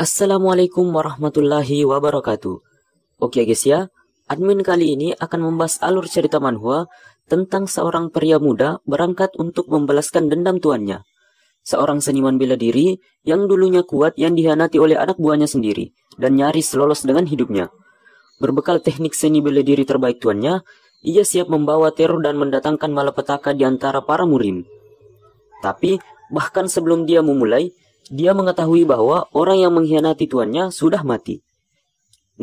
Assalamualaikum warahmatullahi wabarakatuh. Oke guys ya, admin kali ini akan membahas alur cerita manhwa tentang seorang pria muda berangkat untuk membalaskan dendam tuannya. Seorang seniman bela diri yang dulunya kuat yang dihianati oleh anak buahnya sendiri dan nyaris lolos dengan hidupnya. Berbekal teknik seni bela diri terbaik tuannya, ia siap membawa teror dan mendatangkan malapetaka di antara para murim. Tapi bahkan sebelum dia memulai, dia mengetahui bahwa orang yang mengkhianati tuannya sudah mati.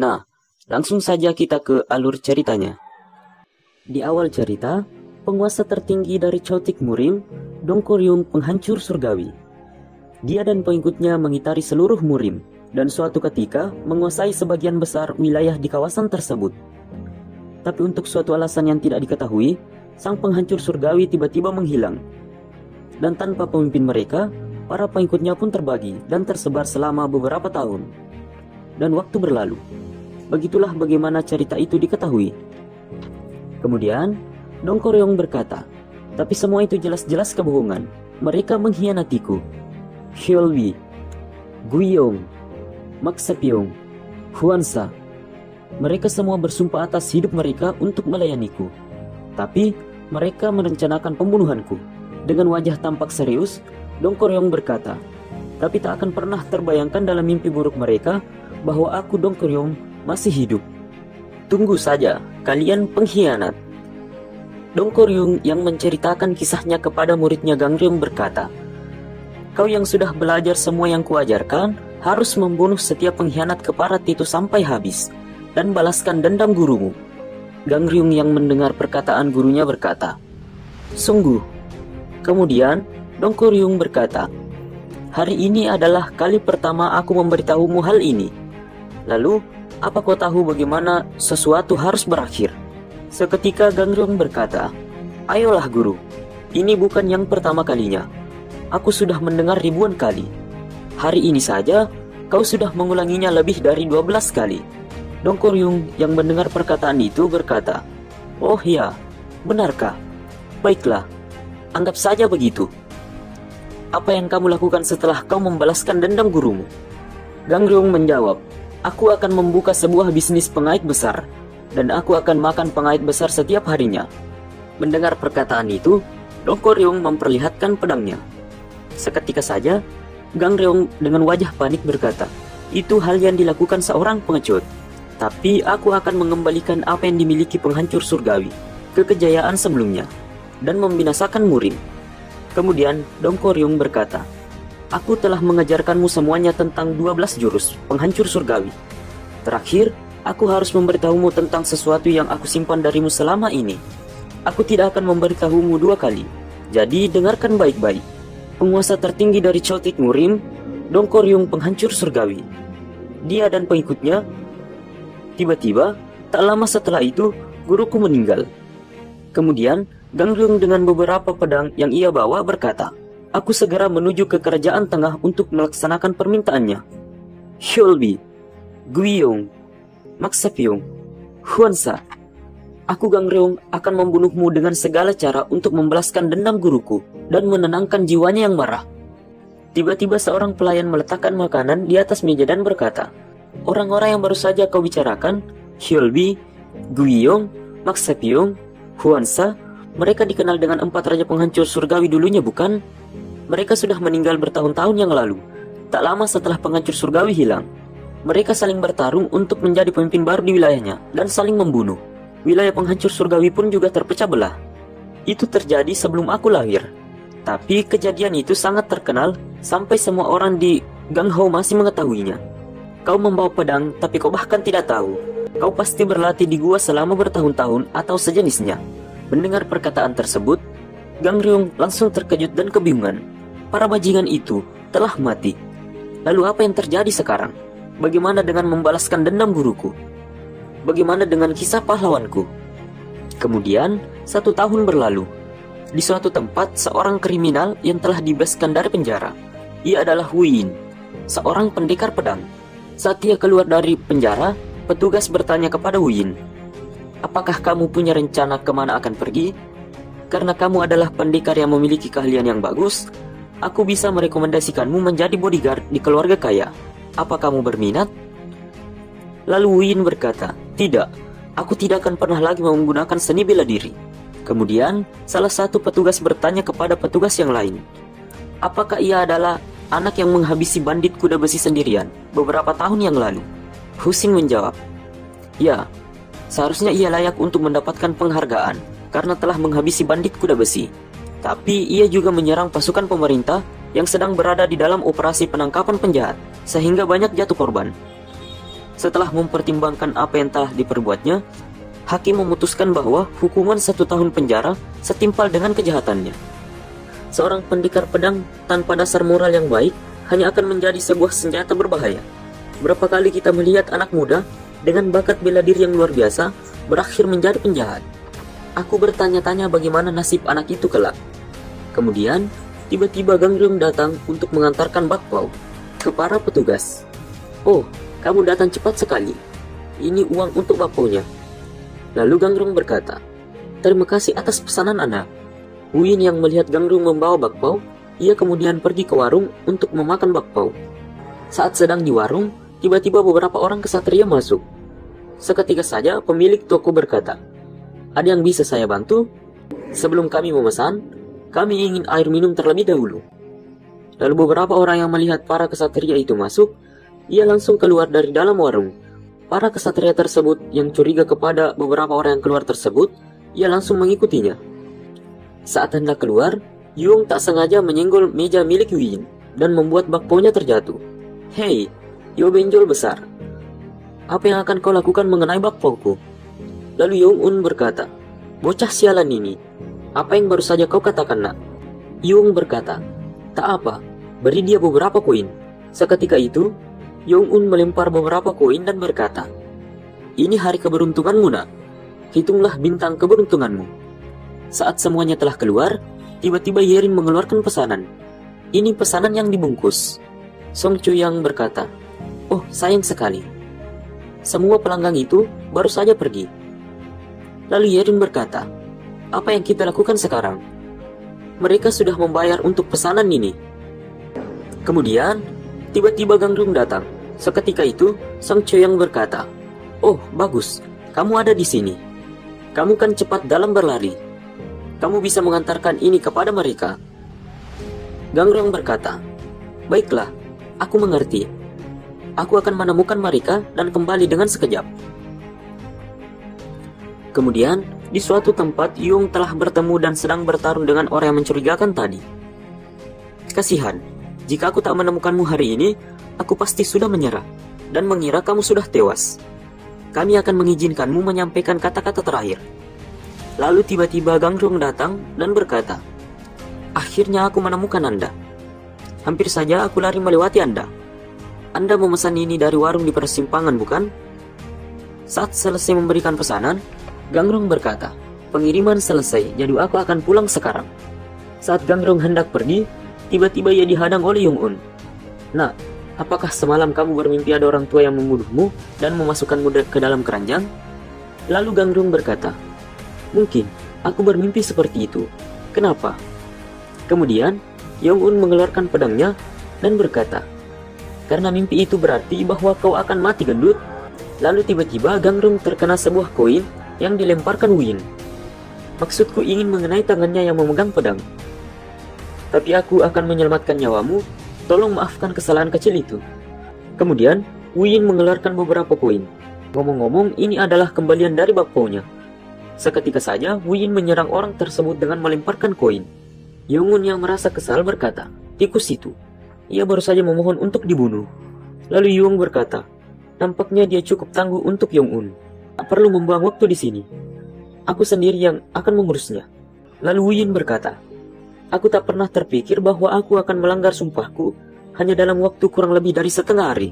Nah, langsung saja kita ke alur ceritanya. Di awal cerita, penguasa tertinggi dari Chotik Murim, Dongkoryung penghancur surgawi. Dia dan pengikutnya mengitari seluruh Murim, dan suatu ketika menguasai sebagian besar wilayah di kawasan tersebut. Tapi untuk suatu alasan yang tidak diketahui, sang penghancur surgawi tiba-tiba menghilang. Dan tanpa pemimpin mereka, para pengikutnya pun terbagi dan tersebar selama beberapa tahun. Dan waktu berlalu. Begitulah bagaimana cerita itu diketahui. Kemudian, Dongkoryong berkata, "Tapi semua itu jelas-jelas kebohongan. Mereka mengkhianatiku. Hyolbi, Guiyong, Maksapyong, Hwansa. Mereka semua bersumpah atas hidup mereka untuk melayaniku. Tapi mereka merencanakan pembunuhanku." Dengan wajah tampak serius, Dongkoryong berkata, "Tapi tak akan pernah terbayangkan dalam mimpi buruk mereka bahwa aku Dongkoryong masih hidup. Tunggu saja, kalian pengkhianat." Dongkoryong yang menceritakan kisahnya kepada muridnya Gangryong berkata, "Kau yang sudah belajar semua yang kuajarkan, harus membunuh setiap pengkhianat keparat itu sampai habis, dan balaskan dendam gurumu." Gangryong yang mendengar perkataan gurunya berkata, "Sungguh." Kemudian Dongkoryong berkata, "Hari ini adalah kali pertama aku memberitahumu hal ini. Lalu, apa kau tahu bagaimana sesuatu harus berakhir?" Seketika Gangryong berkata, "Ayolah guru, ini bukan yang pertama kalinya. Aku sudah mendengar ribuan kali. Hari ini saja, kau sudah mengulanginya lebih dari 12 kali. Dongkoryong yang mendengar perkataan itu berkata, "Oh ya, benarkah? Baiklah, anggap saja begitu. Apa yang kamu lakukan setelah kau membalaskan dendam gurumu?" Gangryong menjawab, "Aku akan membuka sebuah bisnis pengait besar, dan aku akan makan pengait besar setiap harinya." Mendengar perkataan itu, Dongkoryong memperlihatkan pedangnya. Seketika saja, Gangryong dengan wajah panik berkata, "Itu hal yang dilakukan seorang pengecut. Tapi aku akan mengembalikan apa yang dimiliki penghancur surgawi ke kejayaan sebelumnya, dan membinasakan Murim." Kemudian Dongkoryong berkata, "Aku telah mengajarkanmu semuanya tentang 12 jurus penghancur surgawi. Terakhir, aku harus memberitahumu tentang sesuatu yang aku simpan darimu selama ini. Aku tidak akan memberitahumu 2 kali. Jadi dengarkan baik-baik. Penguasa tertinggi dari Chotik Murim, Dongkoryong penghancur surgawi. Dia dan pengikutnya, tiba-tiba, tak lama setelah itu, guruku meninggal." Kemudian Gangryong dengan beberapa pedang yang ia bawa berkata, "Aku segera menuju ke kerajaan tengah untuk melaksanakan permintaannya. Hyolbi, Guiyong, Maksapyong, Hwansa. Aku Gangryong akan membunuhmu dengan segala cara untuk membalaskan dendam guruku dan menenangkan jiwanya yang marah." Tiba-tiba seorang pelayan meletakkan makanan di atas meja dan berkata, "Orang-orang yang baru saja kau bicarakan, Hyolbi, Guiyong, Maksapyong, Hwansa, mereka dikenal dengan 4 raja penghancur surgawi dulunya, bukan? Mereka sudah meninggal bertahun-tahun yang lalu, tak lama setelah penghancur surgawi hilang. Mereka saling bertarung untuk menjadi pemimpin baru di wilayahnya dan saling membunuh. Wilayah penghancur surgawi pun juga terpecah belah. Itu terjadi sebelum aku lahir. Tapi kejadian itu sangat terkenal sampai semua orang di Ganghou masih mengetahuinya. Kau membawa pedang, tapi kau bahkan tidak tahu. Kau pasti berlatih di gua selama bertahun-tahun atau sejenisnya." Mendengar perkataan tersebut, Gangryong langsung terkejut dan kebingungan. Para bajingan itu telah mati. Lalu apa yang terjadi sekarang? Bagaimana dengan membalaskan dendam guruku? Bagaimana dengan kisah pahlawanku? Kemudian, 1 tahun berlalu. Di suatu tempat, seorang kriminal yang telah dibebaskan dari penjara. Ia adalah Wu Yin, seorang pendekar pedang. Saat ia keluar dari penjara, petugas bertanya kepada Wu Yin, "Apakah kamu punya rencana kemana akan pergi? Karena kamu adalah pendekar yang memiliki keahlian yang bagus, aku bisa merekomendasikanmu menjadi bodyguard di keluarga kaya. Apa kamu berminat? Lalu Wuyin berkata, tidak, aku tidak akan pernah lagi menggunakan seni bela diri. Kemudian, salah satu petugas bertanya kepada petugas yang lain, apakah ia adalah anak yang menghabisi bandit kuda besi sendirian beberapa tahun yang lalu? Husin menjawab, ya, seharusnya ia layak untuk mendapatkan penghargaan karena telah menghabisi bandit kuda besi. Tapi ia juga menyerang pasukan pemerintah yang sedang berada di dalam operasi penangkapan penjahat, sehingga banyak jatuh korban. Setelah mempertimbangkan apa yang telah diperbuatnya, hakim memutuskan bahwa hukuman 1 tahun penjara setimpal dengan kejahatannya. Seorang pendekar pedang tanpa dasar moral yang baik hanya akan menjadi sebuah senjata berbahaya. Berapa kali kita melihat anak muda dengan bakat bela diri yang luar biasa berakhir menjadi penjahat. Aku bertanya-tanya bagaimana nasib anak itu kelak. Kemudian, tiba-tiba Gangryong datang untuk mengantarkan bakpao ke para petugas. Oh, kamu datang cepat sekali. Ini uang untuk bakpao-nya. Lalu Gangryong berkata, terima kasih atas pesanan Anda. Wuyin yang melihat Gangryong membawa bakpao, ia kemudian pergi ke warung untuk memakan bakpao. Saat sedang di warung, tiba-tiba beberapa orang kesatria masuk. Seketika saja pemilik toko berkata, ada yang bisa saya bantu? Sebelum kami memesan, kami ingin air minum terlebih dahulu. Lalu beberapa orang yang melihat para kesatria itu masuk, ia langsung keluar dari dalam warung. Para kesatria tersebut yang curiga kepada beberapa orang yang keluar tersebut, ia langsung mengikutinya. Saat hendak keluar, Yung tak sengaja menyenggol meja milik Wuyin dan membuat bakpao-nya terjatuh. Hei, Yo benjol besar. Apa yang akan kau lakukan mengenai bakpao-ku? Lalu Yung-un berkata, bocah sialan ini, apa yang baru saja kau katakan nak? Yung berkata, tak apa, beri dia beberapa koin. Seketika itu, Yung-un melempar beberapa koin dan berkata, ini hari keberuntunganmu nak, hitunglah bintang keberuntunganmu. Saat semuanya telah keluar, tiba-tiba Yerin mengeluarkan pesanan. Ini pesanan yang dibungkus. Song Chuyang berkata, oh sayang sekali. Semua pelanggan itu baru saja pergi. Lalu Yerin berkata, apa yang kita lakukan sekarang? Mereka sudah membayar untuk pesanan ini. Kemudian, tiba-tiba Gangryong datang. Seketika itu, Song Chuyang berkata, oh bagus, kamu ada di sini. Kamu kan cepat dalam berlari. Kamu bisa mengantarkan ini kepada mereka. Gangryong berkata, baiklah, aku mengerti. Aku akan menemukan mereka dan kembali dengan sekejap. Kemudian, di suatu tempat, Yung telah bertemu dan sedang bertarung dengan orang yang mencurigakan tadi. Kasihan, jika aku tak menemukanmu hari ini, aku pasti sudah menyerah dan mengira kamu sudah tewas. Kami akan mengizinkanmu menyampaikan kata-kata terakhir. Lalu tiba-tiba Gangryong datang dan berkata, akhirnya aku menemukan Anda. Hampir saja aku lari melewati Anda. Anda memesan ini dari warung di persimpangan, bukan? Saat selesai memberikan pesanan, Gangryong berkata, pengiriman selesai, jadi aku akan pulang sekarang. Saat Gangryong hendak pergi, tiba-tiba ia dihadang oleh Yung-un. Nah, apakah semalam kamu bermimpi ada orang tua yang membunuhmu dan memasukkanmu ke dalam keranjang? Lalu Gangryong berkata, mungkin aku bermimpi seperti itu. Kenapa? Kemudian, Yung-un mengeluarkan pedangnya dan berkata, karena mimpi itu berarti bahwa kau akan mati gendut. Lalu tiba-tiba Gangryong terkena sebuah koin yang dilemparkan Wuyin. Maksudku ingin mengenai tangannya yang memegang pedang. Tapi aku akan menyelamatkan nyawamu, tolong maafkan kesalahan kecil itu. Kemudian, Wuyin mengeluarkan beberapa koin. Ngomong-ngomong, ini adalah kembalian dari bakpao-nya. Seketika saja, Wuyin menyerang orang tersebut dengan melemparkan koin. Yung-un yang merasa kesal berkata, tikus itu. Ia baru saja memohon untuk dibunuh. Lalu Yung berkata, nampaknya dia cukup tangguh untuk Yung-un. Tak perlu membuang waktu di sini. Aku sendiri yang akan mengurusnya. Lalu Wuyin berkata, aku tak pernah terpikir bahwa aku akan melanggar sumpahku hanya dalam waktu kurang lebih dari setengah hari.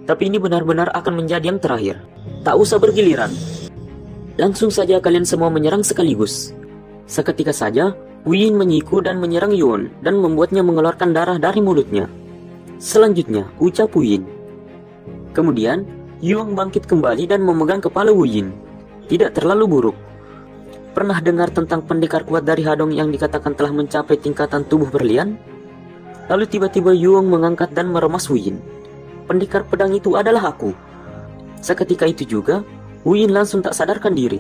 Tapi ini benar-benar akan menjadi yang terakhir. Tak usah bergiliran. Langsung saja kalian semua menyerang sekaligus. Seketika saja, Wuyin menyiku dan menyerang Yuan dan membuatnya mengeluarkan darah dari mulutnya. Selanjutnya, ucap Wuyin. Kemudian, Yuan bangkit kembali dan memegang kepala Wuyin. Tidak terlalu buruk. Pernah dengar tentang pendekar kuat dari Hadong yang dikatakan telah mencapai tingkatan tubuh berlian? Lalu tiba-tiba Yuan mengangkat dan meremas Wuyin. pendekar pedang itu adalah aku. Seketika itu juga, Wu Yin langsung tak sadarkan diri.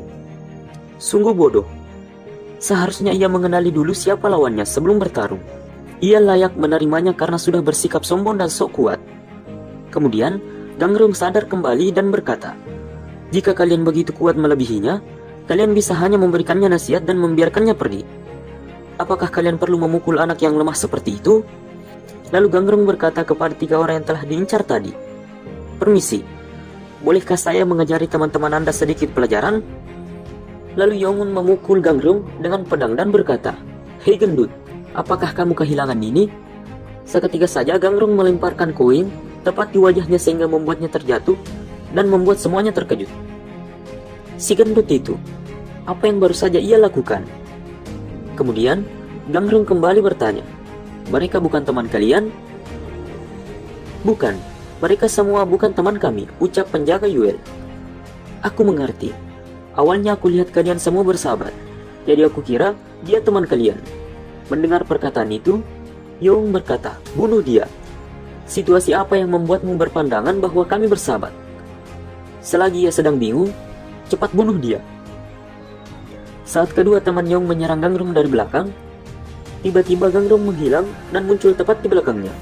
Sungguh bodoh. Seharusnya ia mengenali dulu siapa lawannya sebelum bertarung. Ia layak menerimanya karena sudah bersikap sombong dan sok kuat. Kemudian, Gangrung sadar kembali dan berkata, "Jika kalian begitu kuat melebihinya, kalian bisa hanya memberikannya nasihat dan membiarkannya pergi. Apakah kalian perlu memukul anak yang lemah seperti itu?" Lalu Gangrung berkata kepada 3 orang yang telah diincar tadi, "Permisi, bolehkah saya mengajari teman-teman Anda sedikit pelajaran?" Lalu Yongun memukul Gangrung dengan pedang dan berkata, "Hei gendut, apakah kamu kehilangan ini?" Seketika saja Gangrung melemparkan koin tepat di wajahnya sehingga membuatnya terjatuh dan membuat semuanya terkejut. Si gendut itu, apa yang baru saja ia lakukan? Kemudian, Gangrung kembali bertanya, "Mereka bukan teman kalian?" "Bukan, mereka semua bukan teman kami," ucap penjaga Yuel. "Aku mengerti. Awalnya aku lihat kalian semua bersahabat, jadi aku kira dia teman kalian." Mendengar perkataan itu, Yong berkata, "Bunuh dia. Situasi apa yang membuatmu berpandangan bahwa kami bersahabat? Selagi ia sedang bingung, cepat bunuh dia." Saat kedua teman Yong menyerang Gangrung dari belakang, tiba-tiba Gangrung menghilang dan muncul tepat di belakangnya.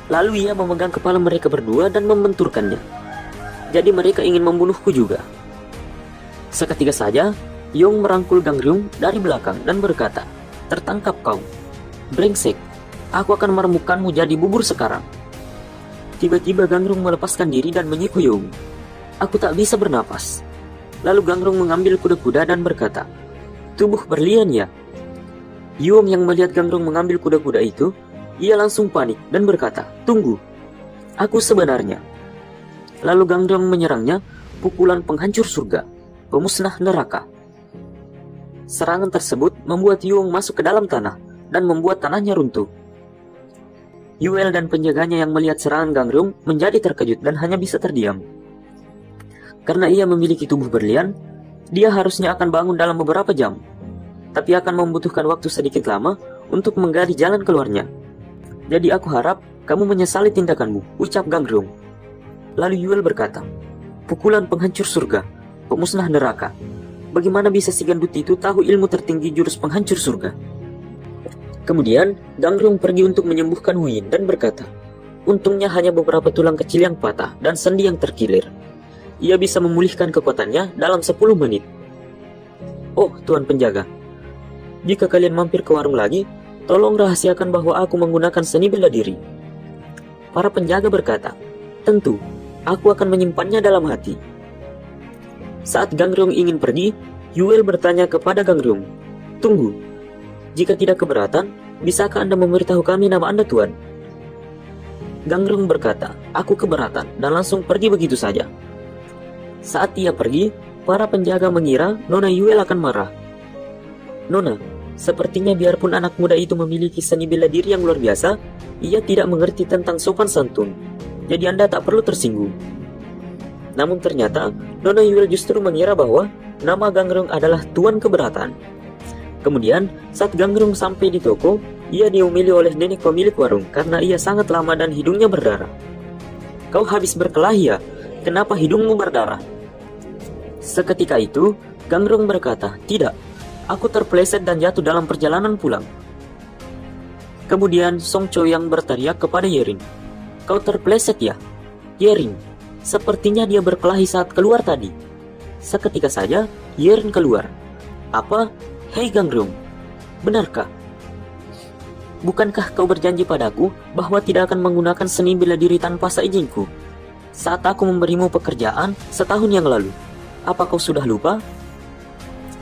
Lalu ia memegang kepala mereka berdua dan membenturkannya. Jadi mereka ingin membunuhku juga. Seketika saja, Yong merangkul Gangrung dari belakang dan berkata, "Tertangkap kau. Brengsek, aku akan meremukkanmu jadi bubur sekarang." Tiba-tiba Gangrung melepaskan diri dan menyikut Yong. "Aku tak bisa bernapas." Lalu Gangrung mengambil kuda-kuda dan berkata, "Tubuh berlian ya?" Yong yang melihat Gangrung mengambil kuda-kuda itu, ia langsung panik dan berkata, "Tunggu, aku sebenarnya." Lalu Gangrung menyerangnya, pukulan penghancur surga, pemusnah neraka. Serangan tersebut membuat Yong masuk ke dalam tanah dan membuat tanahnya runtuh. Yuel dan penjaganya yang melihat serangan Gangrung menjadi terkejut dan hanya bisa terdiam. Karena ia memiliki tubuh berlian, dia harusnya akan bangun dalam beberapa jam, tapi akan membutuhkan waktu sedikit lama untuk menggali jalan keluarnya. "Jadi aku harap kamu menyesali tindakanmu," ucap Gangrung. Lalu Yuel berkata, "Pukulan penghancur surga, pemusnah neraka. Bagaimana bisa si gendut itu tahu ilmu tertinggi jurus penghancur surga?" Kemudian, Gangrung pergi untuk menyembuhkan Wu Yin dan berkata, "Untungnya hanya beberapa tulang kecil yang patah dan sendi yang terkilir. Ia bisa memulihkan kekuatannya dalam 10 menit. Oh, Tuan Penjaga, jika kalian mampir ke warung lagi, tolong rahasiakan bahwa aku menggunakan seni bela diri." Para penjaga berkata, "Tentu, aku akan menyimpannya dalam hati." Saat Gangrung ingin pergi, Yuel bertanya kepada Gangrung, "Tunggu, jika tidak keberatan, bisakah Anda memberitahu kami nama Anda, Tuan?" Gangrung berkata, "Aku keberatan," dan langsung pergi begitu saja. Saat ia pergi, para penjaga mengira Nona Yuel akan marah. "Nona, sepertinya biarpun anak muda itu memiliki seni bela diri yang luar biasa, ia tidak mengerti tentang sopan santun. Jadi Anda tak perlu tersinggung." Namun ternyata, Nona Yuel justru mengira bahwa nama Gangrung adalah Tuan Keberatan. Kemudian, saat Gangrung sampai di toko, ia diomeli oleh nenek pemilik warung karena ia sangat lama dan hidungnya berdarah. "Kau habis berkelahi ya? Kenapa hidungmu berdarah?" Seketika itu, Gangrung berkata, "Tidak, aku terpeleset dan jatuh dalam perjalanan pulang." Kemudian Song Choyang berteriak kepada Yerin, "Kau terpeleset ya?" Yerin, sepertinya dia berkelahi saat keluar tadi. Seketika saja, Yerin keluar. "Apa? Hei Gangrung, benarkah? Bukankah kau berjanji padaku bahwa tidak akan menggunakan seni bela diri tanpa seizinku saat aku memberimu pekerjaan setahun yang lalu? Apa kau sudah lupa?"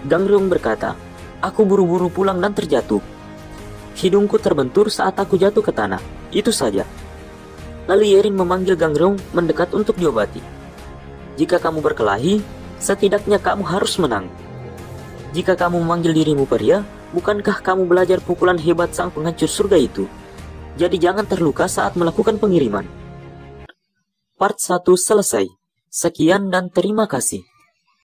Gangrung berkata, "Aku buru-buru pulang dan terjatuh. Hidungku terbentur saat aku jatuh ke tanah. Itu saja." Lalu Yerin memanggil Gangrung mendekat untuk diobati. "Jika kamu berkelahi, setidaknya kamu harus menang. Jika kamu memanggil dirimu pria, bukankah kamu belajar pukulan hebat sang penghancur surga itu? Jadi jangan terluka saat melakukan pengiriman." Part 1 selesai. Sekian dan terima kasih.